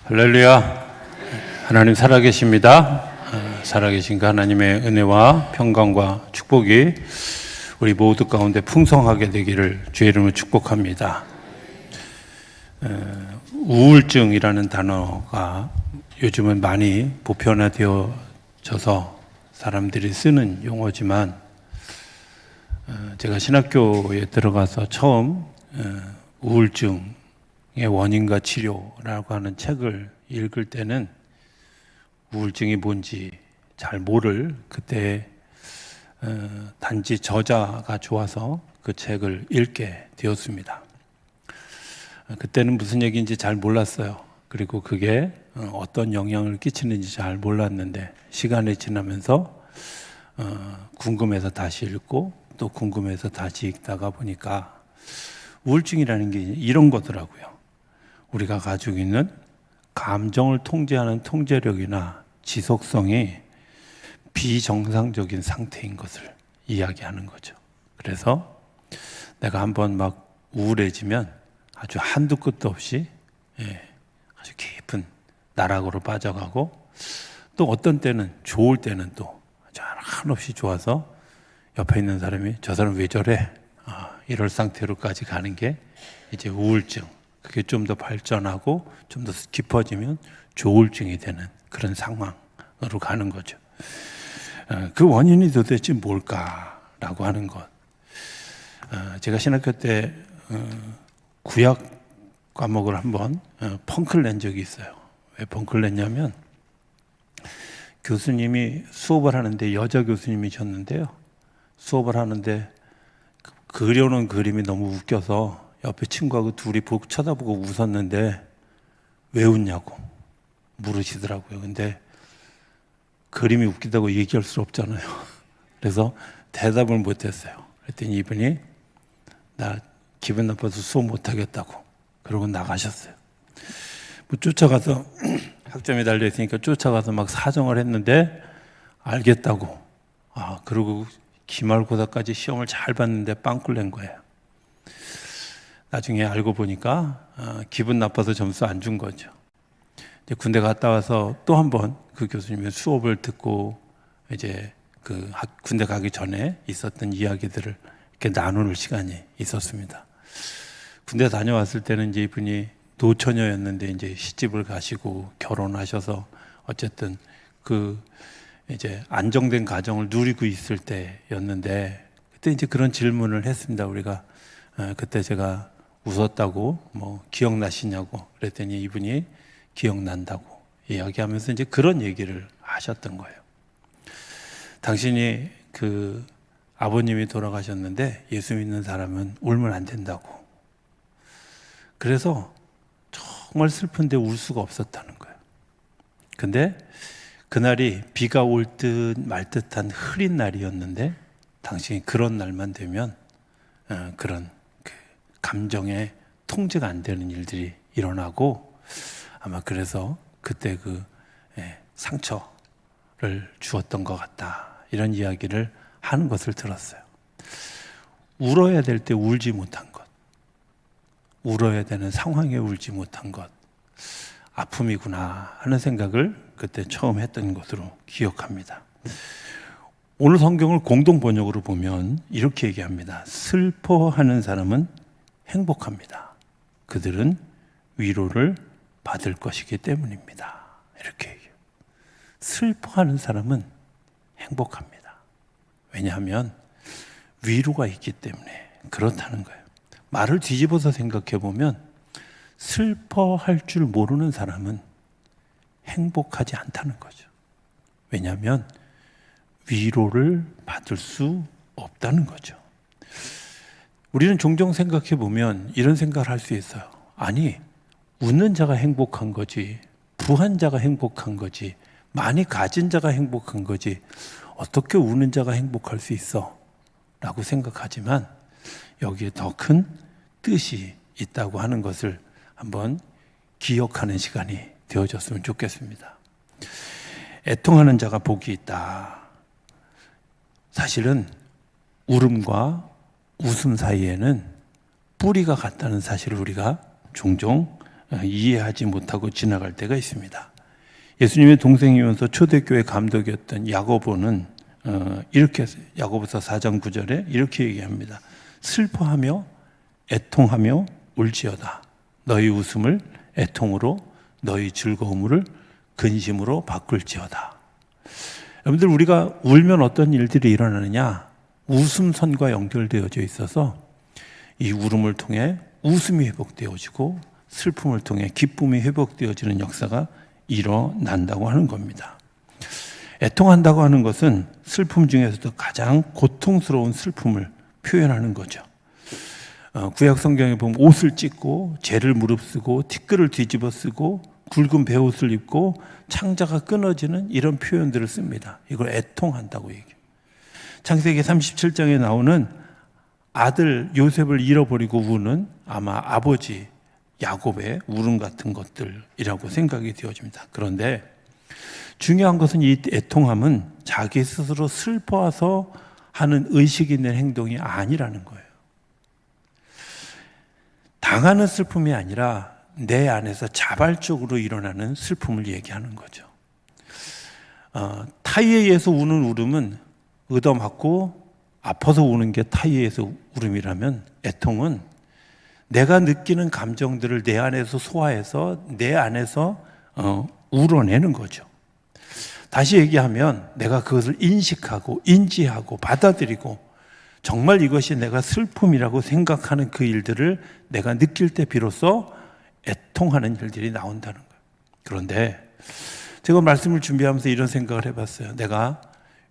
할렐루야. 하나님 살아계십니다. 살아계신 그 하나님의 은혜와 평강과 축복이 우리 모두 가운데 풍성하게 되기를 주의 이름으로 축복합니다. 우울증이라는 단어가 요즘은 많이 보편화되어져서 사람들이 쓰는 용어지만, 제가 신학교에 들어가서 처음 우울증의 원인과 치료라고 하는 책을 읽을 때는 우울증이 뭔지 잘 모를 그때 단지 저자가 좋아서 그 책을 읽게 되었습니다. 그때는 무슨 얘기인지 잘 몰랐어요. 그리고 그게 어떤 영향을 끼치는지 잘 몰랐는데 시간이 지나면서 궁금해서 다시 읽고 또 궁금해서 다시 읽다가 보니까 우울증이라는 게 이런 거더라고요. 우리가 가지고 있는 감정을 통제하는 통제력이나 지속성이 비정상적인 상태인 것을 이야기하는 거죠. 그래서 내가 한번 막 우울해지면 아주 한두 끝도 없이 아주 깊은 나락으로 빠져가고, 또 어떤 때는 좋을 때는 또 아주 한없이 좋아서 옆에 있는 사람이 저 사람 왜 저래? 이럴 상태로까지 가는 게 이제 우울증. 그게 좀 더 발전하고 좀 더 깊어지면 조울증이 되는 그런 상황으로 가는 거죠. 그 원인이 도대체 뭘까라고 하는 것. 제가 신학교 때 구약 과목을 한번 펑크를 낸 적이 있어요. 왜 펑크를 냈냐면, 교수님이 수업을 하는데 여자 교수님이셨는데요. 수업을 하는데 그려놓은 그림이 너무 웃겨서 옆에 친구하고 둘이 쳐다보고 웃었는데 왜 웃냐고 물으시더라고요. 근데 그림이 웃기다고 얘기할 수 없잖아요. 그래서 대답을 못했어요. 그랬더니 이분이 나 기분 나빠서 수업 못하겠다고 그러고 나가셨어요. 뭐 쫓아가서 학점이 달려있으니까 쫓아가서 막 사정을 했는데 알겠다고. 그리고 기말고사까지 시험을 잘 봤는데 빵꾸를 낸 거예요. 나중에 알고 보니까 기분 나빠서 점수 안 준 거죠. 이제 군대 갔다 와서 또 한 번 그 교수님의 수업을 듣고 이제 군대 가기 전에 있었던 이야기들을 이렇게 나누는 시간이 있었습니다. 군대 다녀왔을 때는 이제 이분이 노처녀였는데 이제 시집을 가시고 결혼하셔서 어쨌든 이제 안정된 가정을 누리고 있을 때였는데, 그때 이제 그런 질문을 했습니다. 우리가 그때 제가 웃었다고 뭐 기억나시냐고 그랬더니 이분이 기억난다고 이야기하면서 이제 그런 얘기를 하셨던 거예요. 당신이 아버님이 돌아가셨는데 예수 믿는 사람은 울면 안 된다고. 그래서 정말 슬픈데 울 수가 없었다는 거예요. 근데 그날이 비가 올 듯 말 듯한 흐린 날이었는데 당신이 그런 날만 되면 그런 감정에 통제가 안 되는 일들이 일어나고, 아마 그래서 그때 상처를 주었던 것 같다, 이런 이야기를 하는 것을 들었어요. 울어야 될 때 울지 못한 것, 울어야 되는 상황에 울지 못한 것, 아픔이구나 하는 생각을 그때 처음 했던 것으로 기억합니다. 오늘 성경을 공동 번역으로 보면 이렇게 얘기합니다. 슬퍼하는 사람은 행복합니다. 그들은 위로를 받을 것이기 때문입니다. 이렇게 얘기해요. 슬퍼하는 사람은 행복합니다. 왜냐하면 위로가 있기 때문에 그렇다는 거예요. 말을 뒤집어서 생각해 보면 슬퍼할 줄 모르는 사람은 행복하지 않다는 거죠. 왜냐하면 위로를 받을 수 없다는 거죠. 우리는 종종 생각해 보면 이런 생각을 할 수 있어요. 아니, 웃는 자가 행복한 거지, 부한 자가 행복한 거지, 많이 가진 자가 행복한 거지, 어떻게 우는 자가 행복할 수 있어? 라고 생각하지만 여기에 더 큰 뜻이 있다고 하는 것을 한번 기억하는 시간이 되어졌으면 좋겠습니다. 애통하는 자가 복이 있다. 사실은 울음과 웃음 사이에는 뿌리가 같다는 사실을 우리가 종종 이해하지 못하고 지나갈 때가 있습니다. 예수님의 동생이면서 초대교회 감독이었던 야고보는 이렇게 야고보서 4장 9절에 이렇게 얘기합니다. 슬퍼하며 애통하며 울지어다. 너희 웃음을 애통으로 너희 즐거움을 근심으로 바꿀지어다. 여러분들, 우리가 울면 어떤 일들이 일어나느냐? 웃음선과 연결되어져 있어서 이 울음을 통해 웃음이 회복되어지고 슬픔을 통해 기쁨이 회복되어지는 역사가 일어난다고 하는 겁니다. 애통한다고 하는 것은 슬픔 중에서도 가장 고통스러운 슬픔을 표현하는 거죠. 구약 성경에 보면 옷을 찢고 죄를 무릅쓰고 티끌을 뒤집어 쓰고 굵은 베옷을 입고 창자가 끊어지는 이런 표현들을 씁니다. 이걸 애통한다고 얘기해요. 창세기 37장에 나오는 아들 요셉을 잃어버리고 우는 아마 아버지 야곱의 울음 같은 것들이라고 생각이 되어집니다. 그런데 중요한 것은 이 애통함은 자기 스스로 슬퍼서 하는 의식 있는 행동이 아니라는 거예요. 당하는 슬픔이 아니라 내 안에서 자발적으로 일어나는 슬픔을 얘기하는 거죠. 타의에 의해서 우는 울음은 얻어맞고 아파서 우는 게 타의에 의해서 울음이라면, 애통은 내가 느끼는 감정들을 내 안에서 소화해서 내 안에서 우러내는 거죠. 다시 얘기하면 내가 그것을 인식하고 인지하고 받아들이고 정말 이것이 내가 슬픔이라고 생각하는 그 일들을 내가 느낄 때 비로소 애통하는 일들이 나온다는 거예요. 그런데 제가 말씀을 준비하면서 이런 생각을 해봤어요. 내가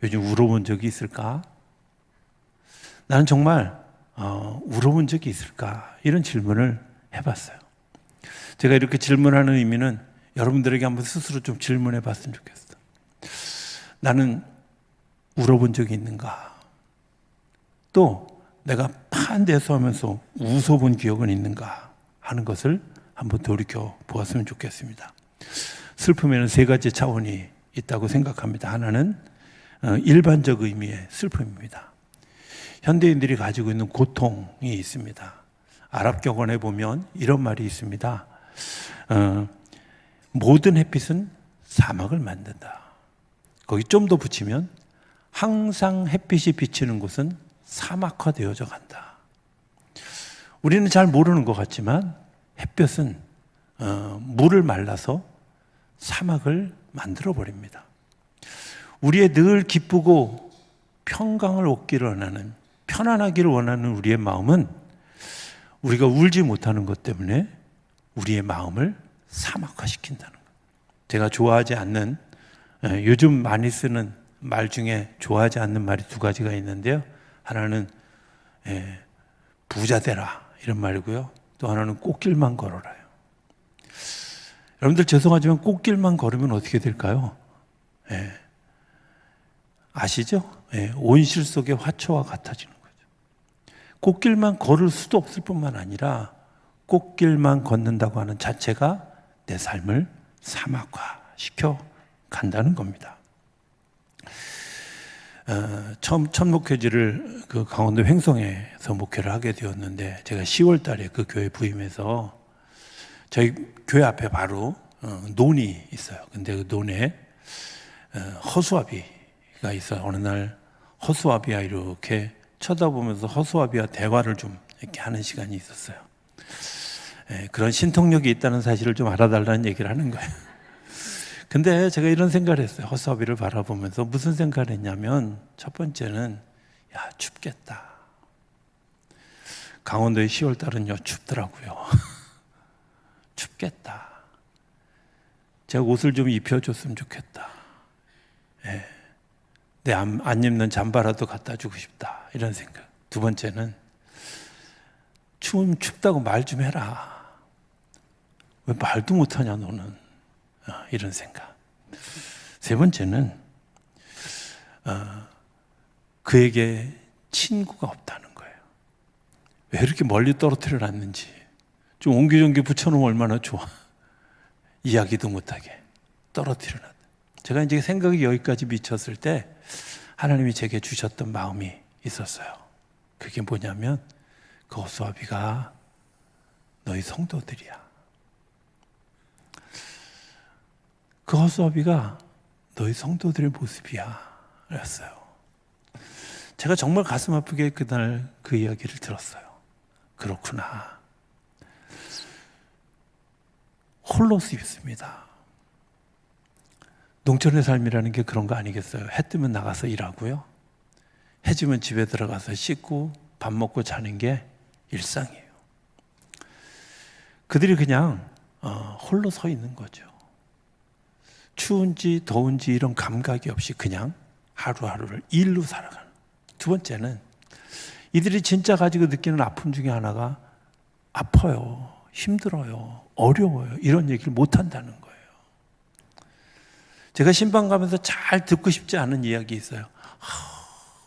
요즘 울어본 적이 있을까? 나는 정말 울어본 적이 있을까? 이런 질문을 해봤어요. 제가 이렇게 질문하는 의미는 여러분들에게 한번 스스로 좀 질문해 봤으면 좋겠어요. 나는 울어본 적이 있는가? 또 내가 판대소하면서 웃어본 기억은 있는가 하는 것을 한번 돌이켜 보았으면 좋겠습니다. 슬픔에는 세 가지 차원이 있다고 생각합니다. 하나는 일반적 의미의 슬픔입니다. 현대인들이 가지고 있는 고통이 있습니다. 아랍 격언에 보면 이런 말이 있습니다. 모든 햇빛은 사막을 만든다. 거기 좀 더 붙이면 항상 햇빛이 비치는 곳은 사막화되어져 간다. 우리는 잘 모르는 것 같지만 햇볕은 물을 말라서 사막을 만들어 버립니다. 우리의 늘 기쁘고 평강을 얻기를 원하는, 편안하기를 원하는 우리의 마음은 우리가 울지 못하는 것 때문에 우리의 마음을 사막화시킨다는 거예요. 제가 좋아하지 않는, 요즘 많이 쓰는 말 중에 좋아하지 않는 말이 두 가지가 있는데요. 하나는 부자 되라 이런 말이고요. 또 하나는 꽃길만 걸어라요. 여러분들 죄송하지만 꽃길만 걸으면 어떻게 될까요? 아시죠? 온실 속의 화초와 같아지는 거죠. 꽃길만 걸을 수도 없을 뿐만 아니라 꽃길만 걷는다고 하는 자체가 내 삶을 사막화시켜 간다는 겁니다. 첫 목회지를 그 강원도 횡성에서 목회를 하게 되었는데, 제가 10월 달에 그 교회 부임해서 저희 교회 앞에 바로 논이 있어요. 근데 그 논에 허수아비가 있어요. 어느 날 허수아비와 이렇게 쳐다보면서 허수아비와 대화를 좀 이렇게 하는 시간이 있었어요. 그런 신통력이 있다는 사실을 좀 알아달라는 얘기를 하는 거예요. 근데 제가 이런 생각을 했어요. 허수아비를 바라보면서 무슨 생각을 했냐면, 첫 번째는 야, 춥겠다. 강원도의 10월 달은요 춥더라고요. 춥겠다. 제가 옷을 좀 입혀줬으면 좋겠다. 내 안 입는 잠바라도 갖다 주고 싶다. 이런 생각. 두 번째는 춥다고 말 좀 해라. 왜 말도 못하냐 너는. 이런 생각. 세 번째는 그에게 친구가 없다는 거예요. 왜 이렇게 멀리 떨어뜨려 놨는지 좀 옹기종기 붙여놓으면 얼마나 좋아. 이야기도 못하게 떨어뜨려 놨다. 제가 이제 생각이 여기까지 미쳤을 때 하나님이 제게 주셨던 마음이 있었어요. 그게 뭐냐면 그 허수아비가 너희 성도들이야. 그 허수아비가 너희 성도들의 모습이야 그랬어요. 제가 정말 가슴 아프게 그날 그 이야기를 들었어요. 그렇구나. 홀로 있습니다. 농촌의 삶이라는 게 그런 거 아니겠어요? 해 뜨면 나가서 일하고요, 해 지면 집에 들어가서 씻고 밥 먹고 자는 게 일상이에요. 그들이 그냥 홀로 서 있는 거죠. 추운지 더운지 이런 감각이 없이 그냥 하루하루를 일로 살아가는. 두 번째는 이들이 진짜 가지고 느끼는 아픔 중에 하나가 아파요, 힘들어요, 어려워요, 이런 얘기를 못 한다는 거예요. 제가 신방 가면서 잘 듣고 싶지 않은 이야기 있어요.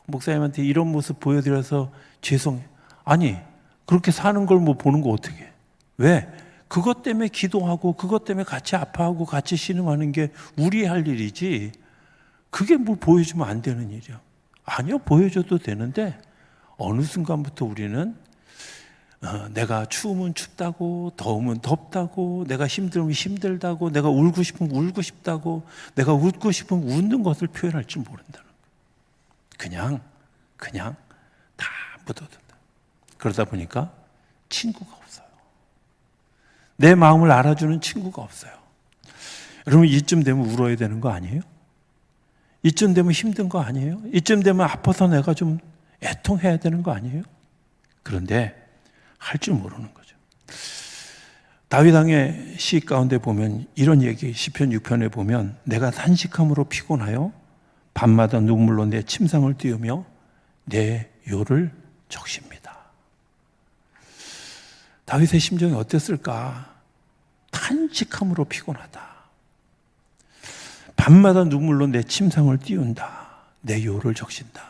목사님한테 이런 모습 보여드려서 죄송해요. 아니, 그렇게 사는 걸 뭐 보는 거 어떻게 해? 왜? 그것 때문에 기도하고 그것 때문에 같이 아파하고 같이 신음하는 게 우리 할 일이지, 그게 뭐 보여주면 안 되는 일이야. 아니요, 보여줘도 되는데 어느 순간부터 우리는 내가 추우면 춥다고, 더우면 덥다고, 내가 힘들면 힘들다고, 내가 울고 싶으면 울고 싶다고, 내가 웃고 싶으면 웃는 것을 표현할 줄 모른다는 거예요. 그냥 다 묻어둔다. 그러다 보니까 친구가 없어요. 내 마음을 알아주는 친구가 없어요. 여러분, 이쯤 되면 울어야 되는 거 아니에요? 이쯤 되면 힘든 거 아니에요? 이쯤 되면 아파서 내가 좀 애통해야 되는 거 아니에요? 그런데 할 줄 모르는 거죠. 다윗 왕의 시 가운데 보면 이런 얘기, 시편 6편에 보면 내가 산식함으로 피곤하여 밤마다 눈물로 내 침상을 띄우며 내 요를 적십니다. 다윗의 심정이 어땠을까? 탄식함으로 피곤하다. 밤마다 눈물로 내 침상을 띄운다. 내 요를 적신다.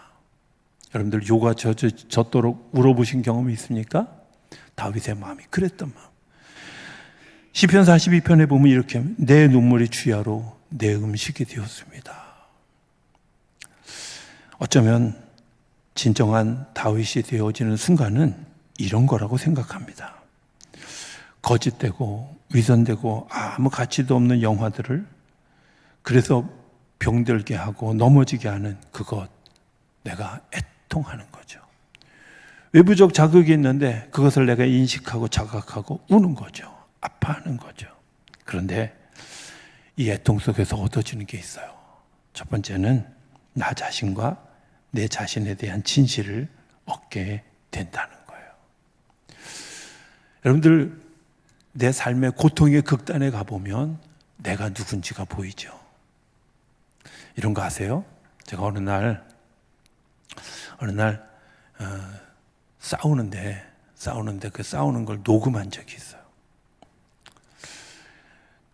여러분들 요가 젖도록 울어보신 경험이 있습니까? 다윗의 마음이 그랬던 마음. 시편 42편에 보면 이렇게 내 눈물이 주야로 내 음식이 되었습니다. 어쩌면 진정한 다윗이 되어지는 순간은 이런 거라고 생각합니다. 거짓되고 위선되고 아무 가치도 없는 영화들을, 그래서 병들게 하고 넘어지게 하는 그것, 내가 애통하는 거죠. 외부적 자극이 있는데 그것을 내가 인식하고 자각하고 우는 거죠. 아파하는 거죠. 그런데 이 애통 속에서 얻어지는 게 있어요. 첫 번째는 나 자신과 내 자신에 대한 진실을 얻게 된다는 거예요. 여러분들, 내 삶의 고통의 극단에 가보면 내가 누군지가 보이죠. 이런 거 아세요? 제가 어느 날 싸우는데 그 싸우는 걸 녹음한 적이 있어요.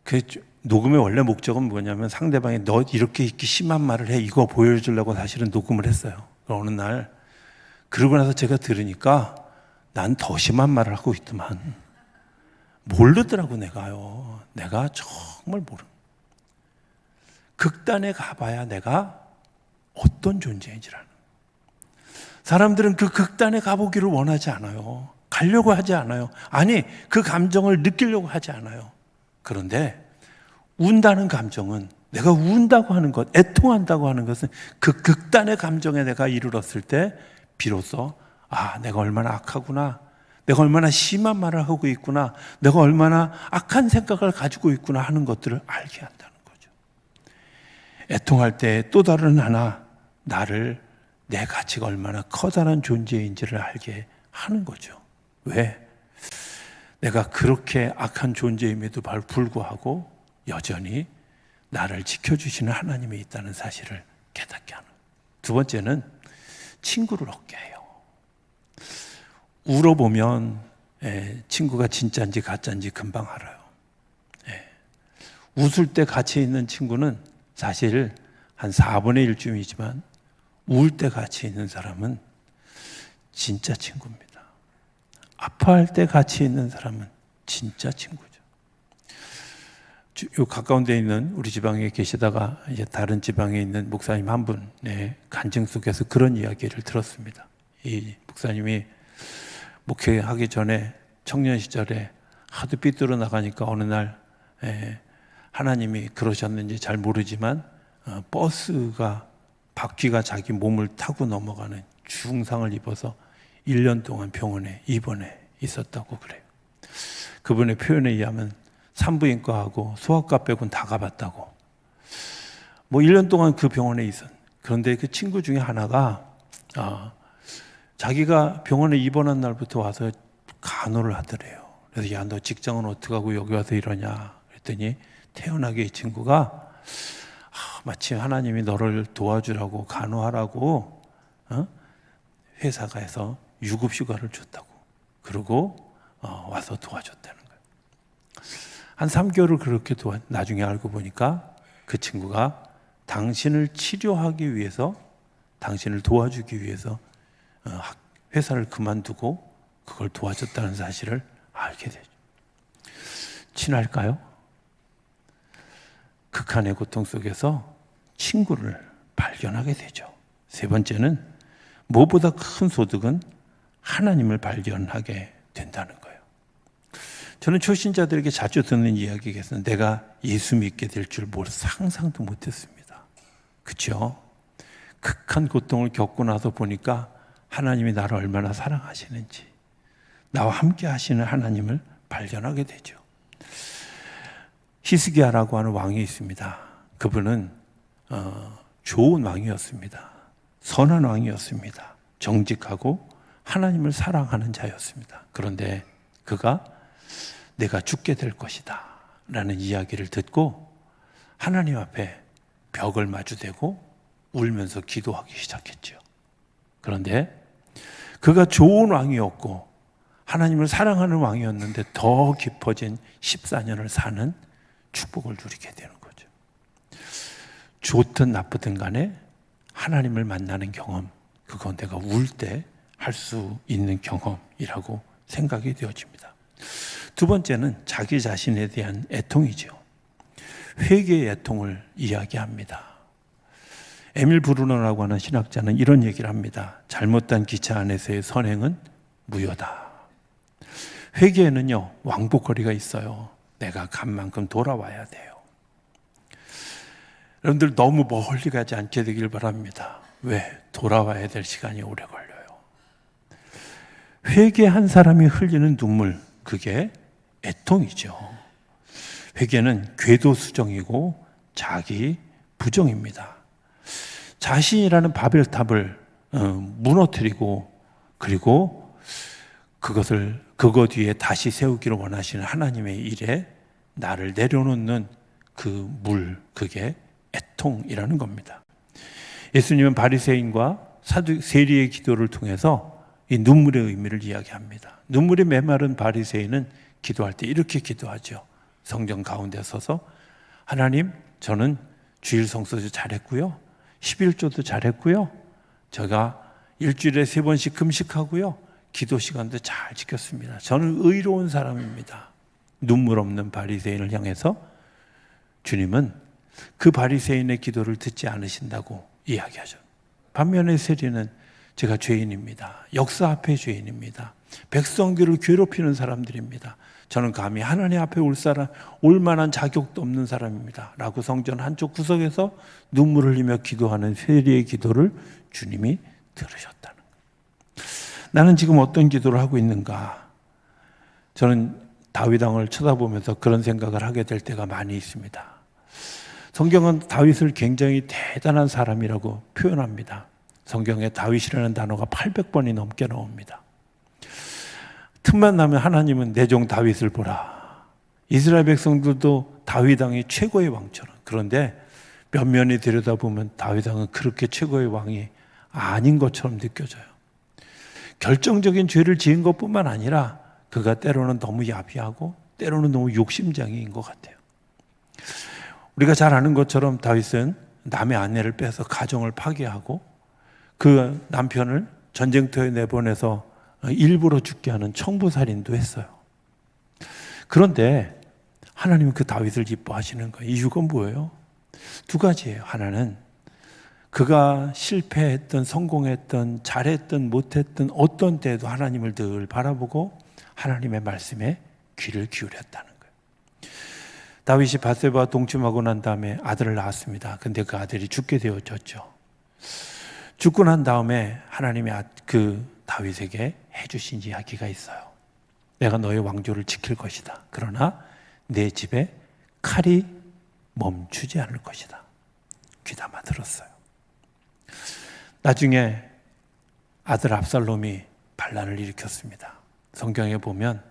그 녹음의 원래 목적은 뭐냐면 상대방이 너 이렇게 심한 말을 해, 이거 보여주려고 사실은 녹음을 했어요. 어느 날 그러고 나서 제가 들으니까 난 더 심한 말을 하고 있더만. 모르더라고. 내가 정말 모르는. 극단에 가봐야 내가 어떤 존재인지라는. 사람들은 그 극단에 가보기를 원하지 않아요. 가려고 하지 않아요. 아니, 그 감정을 느끼려고 하지 않아요. 그런데 운다는 감정은, 내가 운다고 하는 것, 애통한다고 하는 것은 그 극단의 감정에 내가 이르렀을 때 비로소 내가 얼마나 악하구나, 내가 얼마나 심한 말을 하고 있구나, 내가 얼마나 악한 생각을 가지고 있구나 하는 것들을 알게 한다는 거죠. 애통할 때 또 다른 하나, 내 가치가 얼마나 커다란 존재인지를 알게 하는 거죠. 왜? 내가 그렇게 악한 존재임에도 불구하고 여전히 나를 지켜주시는 하나님이 있다는 사실을 깨닫게 하는. 두 번째는 친구를 얻게 해요. 울어보면 친구가 진짜인지 가짜인지 금방 알아요. 웃을 때 같이 있는 친구는 사실 한 4분의 1쯤이지만 울 때 같이 있는 사람은 진짜 친구입니다. 아파할 때 같이 있는 사람은 진짜 친구죠. 요 가까운 데 있는 우리 지방에 계시다가 이제 다른 지방에 있는 목사님 한 분의 간증 속에서 그런 이야기를 들었습니다. 이 목사님이 목회하기 전에 청년 시절에 하도 삐뚤어 나가니까 어느 날 하나님이 그러셨는지 잘 모르지만 버스가 바퀴가 자기 몸을 타고 넘어가는 중상을 입어서 1년 동안 병원에 입원해 있었다고 그래요. 그분의 표현에 의하면 산부인과하고 소아과 빼고는 다 가봤다고. 1년 동안 그 병원에 있었. 그런데 그 친구 중에 하나가 자기가 병원에 입원한 날부터 와서 간호를 하더래요. 그래서 야, 너 직장은 어떻게 하고 여기 와서 이러냐 그랬더니 태연하게 이 친구가 마치 하나님이 너를 도와주라고 간호하라고 회사가 해서 유급휴가를 줬다고. 그러고 와서 도와줬다는 거예요. 한 3개월을 그렇게 나중에 알고 보니까 그 친구가 당신을 치료하기 위해서, 당신을 도와주기 위해서 회사를 그만두고 그걸 도와줬다는 사실을 알게 되죠. 친할까요? 극한의 고통 속에서 친구를 발견하게 되죠. 세 번째는 무엇보다 큰 소득은 하나님을 발견하게 된다는 거예요. 저는 초신자들에게 자주 듣는 이야기겠어요. 내가 예수 믿게 될 줄 상상도 못했습니다. 그렇죠? 극한 고통을 겪고 나서 보니까 하나님이 나를 얼마나 사랑하시는지, 나와 함께 하시는 하나님을 발견하게 되죠. 히스기야라고 하는 왕이 있습니다. 그분은 좋은 왕이었습니다. 선한 왕이었습니다. 정직하고 하나님을 사랑하는 자였습니다. 그런데 그가 내가 죽게 될 것이다 라는 이야기를 듣고 하나님 앞에 벽을 마주대고 울면서 기도하기 시작했죠. 그런데 그가 좋은 왕이었고 하나님을 사랑하는 왕이었는데 더 깊어진 14년을 사는 축복을 누리게 되는 거죠. 좋든 나쁘든 간에 하나님을 만나는 경험, 그건 내가 울 때 할 수 있는 경험이라고 생각이 되어집니다. 두 번째는 자기 자신에 대한 애통이죠. 회개의 애통을 이야기합니다. 에밀 브루너라고 하는 신학자는 이런 얘기를 합니다. 잘못된 기차 안에서의 선행은 무효다. 회개에는요, 왕복거리가 있어요. 내가 간 만큼 돌아와야 돼요. 여러분들 너무 멀리 가지 않게 되길 바랍니다. 왜? 돌아와야 될 시간이 오래 걸려요. 회개한 사람이 흘리는 눈물, 그게 애통이죠. 회개는 궤도수정이고 자기 부정입니다. 자신이라는 바벨탑을 무너뜨리고 그리고 그것 위에 다시 세우기를 원하시는 하나님의 일에 나를 내려놓는 그 물, 그게 애통이라는 겁니다. 예수님은 바리새인과 세리의 기도를 통해서 이 눈물의 의미를 이야기합니다. 눈물이 메마른 바리새인은 기도할 때 이렇게 기도하죠. 성전 가운데 서서 하나님, 저는 주일 성수도 잘했고요, 11조도 잘했고요, 제가 일주일에 3번씩 금식하고요, 기도 시간도 잘 지켰습니다. 저는 의로운 사람입니다. 눈물 없는 바리새인을 향해서 주님은 그 바리새인의 기도를 듣지 않으신다고 이야기하죠. 반면에 세리는 제가 죄인입니다. 역사 앞에 죄인입니다. 백성들을 괴롭히는 사람들입니다. 저는 감히 하나님 앞에 올 만한 자격도 없는 사람입니다. 라고 성전 한쪽 구석에서 눈물을 흘리며 기도하는 세리의 기도를 주님이 들으셨다는 거예요. 나는 지금 어떤 기도를 하고 있는가? 저는 다윗 왕을 쳐다보면서 그런 생각을 하게 될 때가 많이 있습니다. 성경은 다윗을 굉장히 대단한 사람이라고 표현합니다. 성경에 다윗이라는 단어가 800번이 넘게 나옵니다. 틈만 나면 하나님은 내 종 다윗을 보라. 이스라엘 백성들도 다윗 왕이 최고의 왕처럼. 그런데 면면히 들여다보면 다윗 왕은 그렇게 최고의 왕이 아닌 것처럼 느껴져요. 결정적인 죄를 지은 것뿐만 아니라 그가 때로는 너무 야비하고 때로는 너무 욕심장애인 것 같아요. 우리가 잘 아는 것처럼 다윗은 남의 아내를 빼서 가정을 파괴하고 그 남편을 전쟁터에 내보내서 일부러 죽게 하는 청부살인도 했어요. 그런데 하나님은 그 다윗을 기뻐하시는 거예요. 이유가 뭐예요? 두 가지예요. 하나는 그가 실패했던, 성공했던, 잘했던, 못했던 어떤 때에도 하나님을 늘 바라보고 하나님의 말씀에 귀를 기울였다는 거예요. 다윗이 밧세바와 동침하고 난 다음에 아들을 낳았습니다. 근데 그 아들이 죽게 되어졌죠. 죽고 난 다음에 하나님이 그 다윗에게 해주신 이야기가 있어요. 내가 너의 왕조를 지킬 것이다. 그러나 내 집에 칼이 멈추지 않을 것이다. 귀담아 들었어요. 나중에 아들 압살롬이 반란을 일으켰습니다. 성경에 보면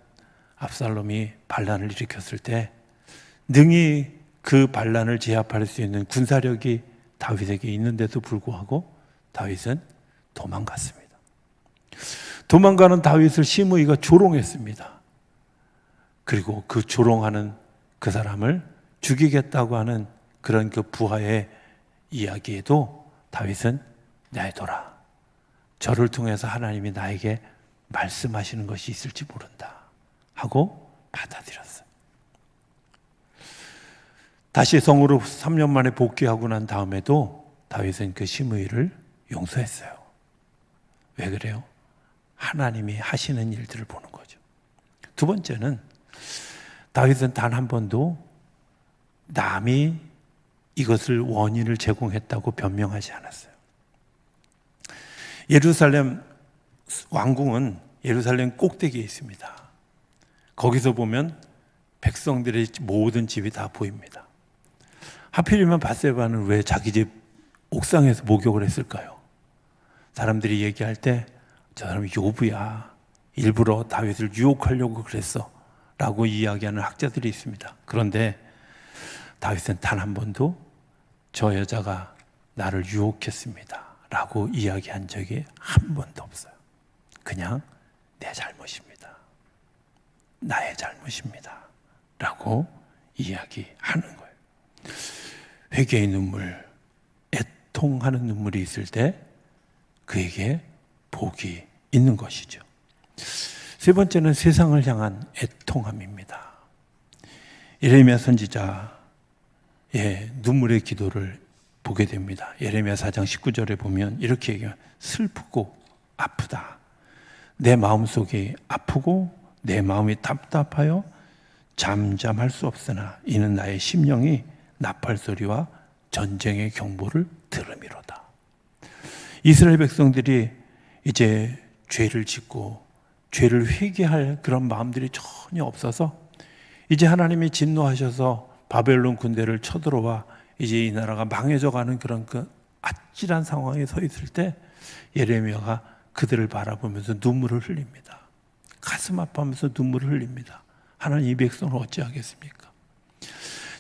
압살롬이 반란을 일으켰을 때 능히 그 반란을 제압할 수 있는 군사력이 다윗에게 있는데도 불구하고 다윗은 도망갔습니다. 도망가는 다윗을 시므이가 조롱했습니다. 그리고 그 조롱하는 그 사람을 죽이겠다고 하는 그런 그 부하의 이야기에도 다윗은 내둬라. 저를 통해서 하나님이 나에게 말씀하시는 것이 있을지 모른다 하고 받아들였어요. 다시 성으로 3년 만에 복귀하고 난 다음에도 다윗은 그 시므이를 용서했어요. 왜 그래요? 하나님이 하시는 일들을 보는 거죠. 두 번째는 다윗은 단 한 번도 남이 이것을 원인을 제공했다고 변명하지 않았어요. 예루살렘 왕궁은 예루살렘 꼭대기에 있습니다. 거기서 보면 백성들의 모든 집이 다 보입니다. 하필이면 밧세바는 왜 자기 집 옥상에서 목욕을 했을까요? 사람들이 얘기할 때 저 사람이 요부야, 일부러 다윗을 유혹하려고 그랬어 라고 이야기하는 학자들이 있습니다. 그런데 다윗은 단 한 번도 저 여자가 나를 유혹했습니다 라고 이야기한 적이 한 번도 없어요. 그냥 내 잘못입니다, 나의 잘못입니다 라고 이야기하는 거예요. 회개의 눈물, 애통하는 눈물이 있을 때 그에게 복이 있는 것이죠. 세 번째는 세상을 향한 애통함입니다. 예레미야 선지자의 눈물의 기도를 보게 됩니다. 예레미야 4장 19절에 보면 이렇게 얘기해요. 슬프고 아프다. 내 마음속이 아프고 내 마음이 답답하여 잠잠할 수 없으나 이는 나의 심령이 나팔 소리와 전쟁의 경보를 들음이로다. 이스라엘 백성들이 이제 죄를 짓고 죄를 회개할 그런 마음들이 전혀 없어서 이제 하나님이 진노하셔서 바벨론 군대를 쳐들어와 이제 이 나라가 망해져 가는 그런 그 아찔한 상황에 서 있을 때 예레미야가 그들을 바라보면서 눈물을 흘립니다. 가슴 아파하면서 눈물을 흘립니다. 하나님 이 백성을 어찌하겠습니까?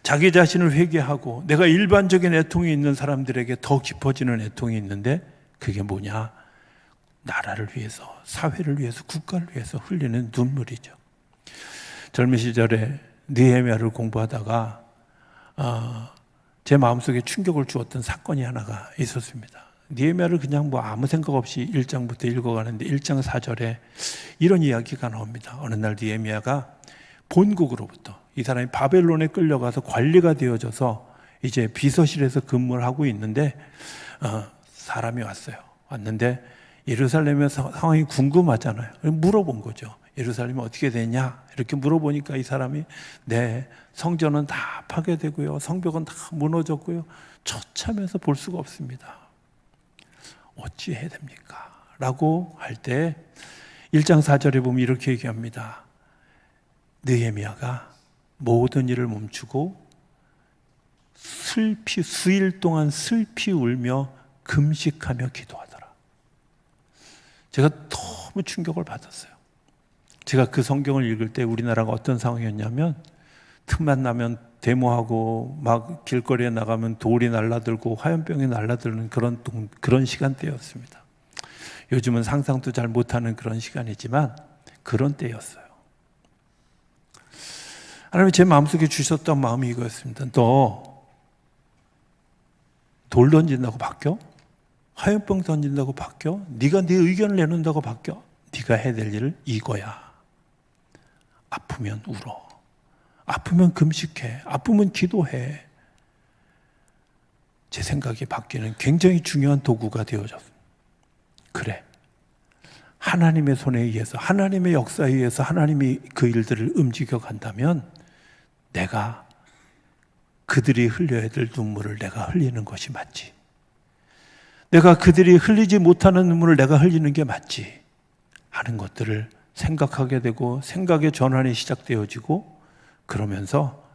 자기 자신을 회개하고 내가 일반적인 애통이 있는 사람들에게 더 깊어지는 애통이 있는데 그게 뭐냐? 나라를 위해서, 사회를 위해서, 국가를 위해서 흘리는 눈물이죠. 젊은 시절에 느헤미야를 공부하다가 제 마음속에 충격을 주었던 사건이 하나가 있었습니다. 느헤미야를 그냥 뭐 아무 생각 없이 1장부터 읽어가는데 1장 4절에 이런 이야기가 나옵니다. 어느 날 느헤미야가 본국으로부터 이 사람이 바벨론에 끌려가서 관리가 되어져서 이제 비서실에서 근무를 하고 있는데 사람이 왔는데 예루살렘의 상황이 궁금하잖아요. 물어본 거죠. 예루살렘이 어떻게 되냐? 이렇게 물어보니까 이 사람이 네, 성전은 다 파괴되고요. 성벽은 다 무너졌고요. 처참해서 볼 수가 없습니다. 어찌해야 됩니까? 라고 할 때 1장 4절에 보면 이렇게 얘기합니다. 느헤미야가 모든 일을 멈추고 수일 동안 슬피 울며 금식하며 기도하더라. 제가 너무 충격을 받았어요. 제가 그 성경을 읽을 때 우리나라가 어떤 상황이었냐면 틈만 나면 데모하고 막 길거리에 나가면 돌이 날라들고 화염병이 날라드는 그런 시간대였습니다. 요즘은 상상도 잘 못하는 그런 시간이지만 그런 때였어요. 하나님이 제 마음속에 주셨던 마음이 이거였습니다. 너 돌 던진다고 바뀌어? 화염병 던진다고 바뀌어? 네가 네 의견을 내놓는다고 바뀌어? 네가 해야 될 일은 이거야. 아프면 울어. 아프면 금식해. 아프면 기도해. 제 생각이 바뀌는 굉장히 중요한 도구가 되어졌어요. 그래. 하나님의 손에 의해서, 하나님의 역사에 의해서 하나님이 그 일들을 움직여 간다면 내가 그들이 흘려야 될 눈물을 내가 흘리는 것이 맞지. 내가 그들이 흘리지 못하는 눈물을 내가 흘리는 게 맞지 하는 것들을 생각하게 되고 생각의 전환이 시작되어지고 그러면서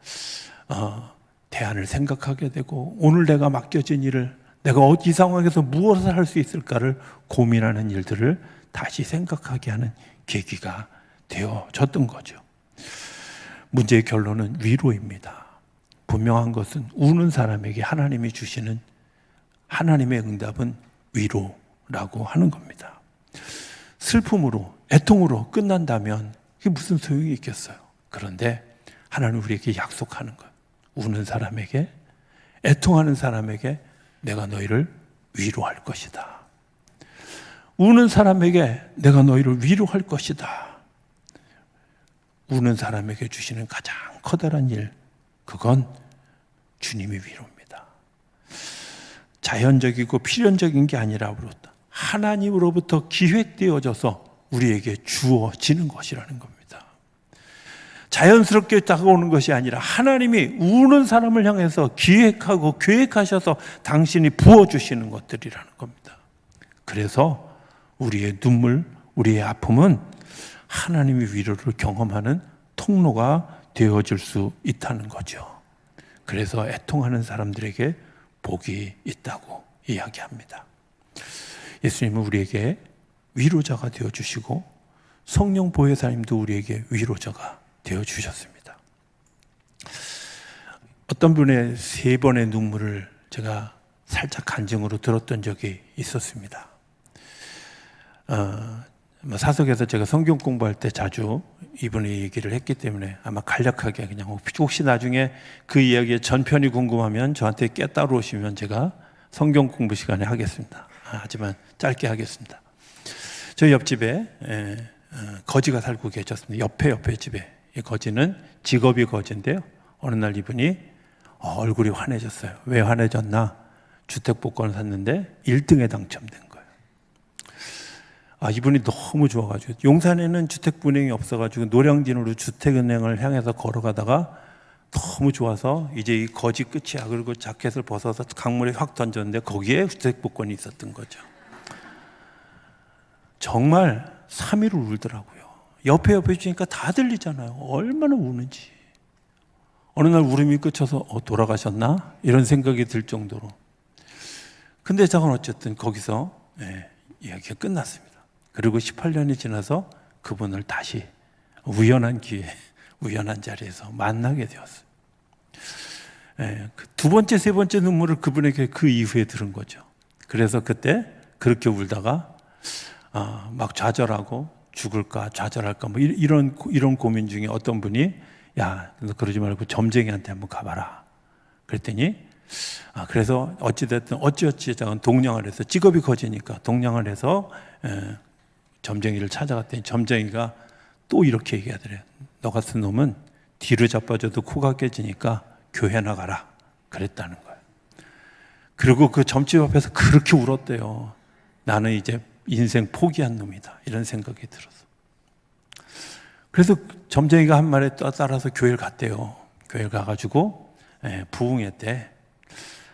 대안을 생각하게 되고 오늘 내가 맡겨진 일을 내가 이 상황에서 무엇을 할 수 있을까를 고민하는 일들을 다시 생각하게 하는 계기가 되어졌던 거죠. 문제의 결론은 위로입니다. 분명한 것은 우는 사람에게 하나님이 주시는 하나님의 응답은 위로라고 하는 겁니다. 슬픔으로, 애통으로 끝난다면 그게 무슨 소용이 있겠어요? 그런데 하나님은 우리에게 약속하는 거예요. 우는 사람에게, 애통하는 사람에게 내가 너희를 위로할 것이다. 우는 사람에게 내가 너희를 위로할 것이다. 우는 사람에게 주시는 가장 커다란 일, 그건 주님의 위로입니다. 자연적이고 필연적인 게 아니라 하나님으로부터 기획되어져서 우리에게 주어지는 것이라는 겁니다. 자연스럽게 다가오는 것이 아니라 하나님이 우는 사람을 향해서 기획하고 계획하셔서 당신이 부어주시는 것들이라는 겁니다. 그래서 우리의 눈물, 우리의 아픔은 하나님의 위로를 경험하는 통로가 되어줄 수 있다는 거죠. 그래서 애통하는 사람들에게 복이 있다고 이야기합니다. 예수님은 우리에게 위로자가 되어주시고 성령 보혜사님도 우리에게 위로자가 되어주셨습니다. 어떤 분의 3번의 눈물을 제가 살짝 간증으로 들었던 적이 있었습니다. 사석에서 제가 성경 공부할 때 자주 이분의 얘기를 했기 때문에 아마 간략하게 그냥 혹시 나중에 그 이야기의 전편이 궁금하면 저한테 따로 오시면 제가 성경 공부 시간에 하겠습니다. 하지만 짧게 하겠습니다. 저희 옆집에 거지가 살고 계셨습니다. 옆에 집에. 이 거지는 직업이 거지인데요. 어느 날 이분이 얼굴이 환해졌어요. 왜 환해졌나? 주택복권을 샀는데 1등에 당첨된 거예요. 이분이 너무 좋아가지고 용산에는 주택은행이 없어가지고 노량진으로 주택은행을 향해서 걸어가다가 너무 좋아서 이제 이 거지 끝이야. 그리고 자켓을 벗어서 강물에 확 던졌는데 거기에 주택복권이 있었던 거죠. 정말 3일을 울더라고요. 옆에 주니까 다 들리잖아요. 얼마나 우는지. 어느 날 울음이 끝쳐서 돌아가셨나? 이런 생각이 들 정도로. 근데 저건 어쨌든 거기서 이야기가 끝났습니다. 그리고 18년이 지나서 그분을 다시 우연한 기회, 우연한 자리에서 만나게 되었어요. 그 2번째, 3번째 눈물을 그분에게 그 이후에 들은 거죠. 그래서 그때 그렇게 울다가 막 좌절하고 죽을까 좌절할까 뭐 이런 고민 중에 어떤 분이 야, 너 그러지 말고 점쟁이한테 한번 가봐라. 그랬더니 그래서 어찌됐든 어찌어찌 동냥을 해서 직업이 거지니까 동냥을 해서 점쟁이를 찾아갔더니 점쟁이가 또 이렇게 얘기하더래요. 너 같은 놈은 뒤로 자빠져도 코가 깨지니까 교회 나가라. 그랬다는 거예요. 그리고 그 점집 앞에서 그렇게 울었대요. 나는 이제 인생 포기한 놈이다. 이런 생각이 들어서. 그래서 점쟁이가 한 말에 따라서 교회를 갔대요. 교회를 가가지고 부흥회 때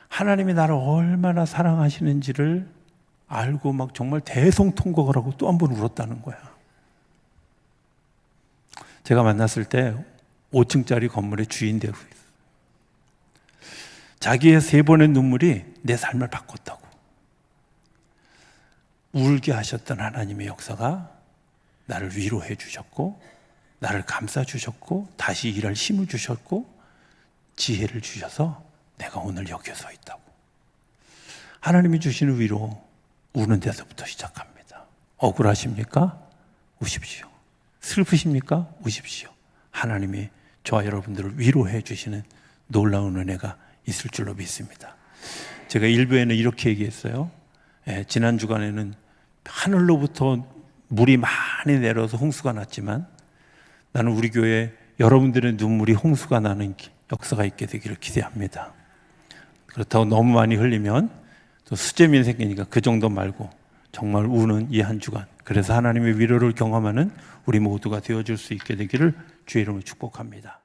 하나님이 나를 얼마나 사랑하시는지를 알고 막 정말 대성통곡을 하고 또 한 번 울었다는 거야. 제가 만났을 때 5층짜리 건물의 주인 되고 있어요. 자기의 3번의 눈물이 내 삶을 바꿨다고. 울게 하셨던 하나님의 역사가 나를 위로해 주셨고 나를 감싸 주셨고 다시 일할 힘을 주셨고 지혜를 주셔서 내가 오늘 여기에 서 있다고. 하나님이 주시는 위로 우는 데서부터 시작합니다. 억울하십니까? 우십시오. 슬프십니까? 우십시오. 하나님이 저와 여러분들을 위로해 주시는 놀라운 은혜가 있을 줄로 믿습니다. 제가 1부에는 이렇게 얘기했어요. 지난 주간에는 하늘로부터 물이 많이 내려서 홍수가 났지만 나는 우리 교회 여러분들의 눈물이 홍수가 나는 역사가 있게 되기를 기대합니다. 그렇다고 너무 많이 흘리면 또 수재민 생기니까 그 정도 말고 정말 우는 이 한 주간, 그래서 하나님의 위로를 경험하는 우리 모두가 되어줄 수 있게 되기를 주의 이름으로 축복합니다.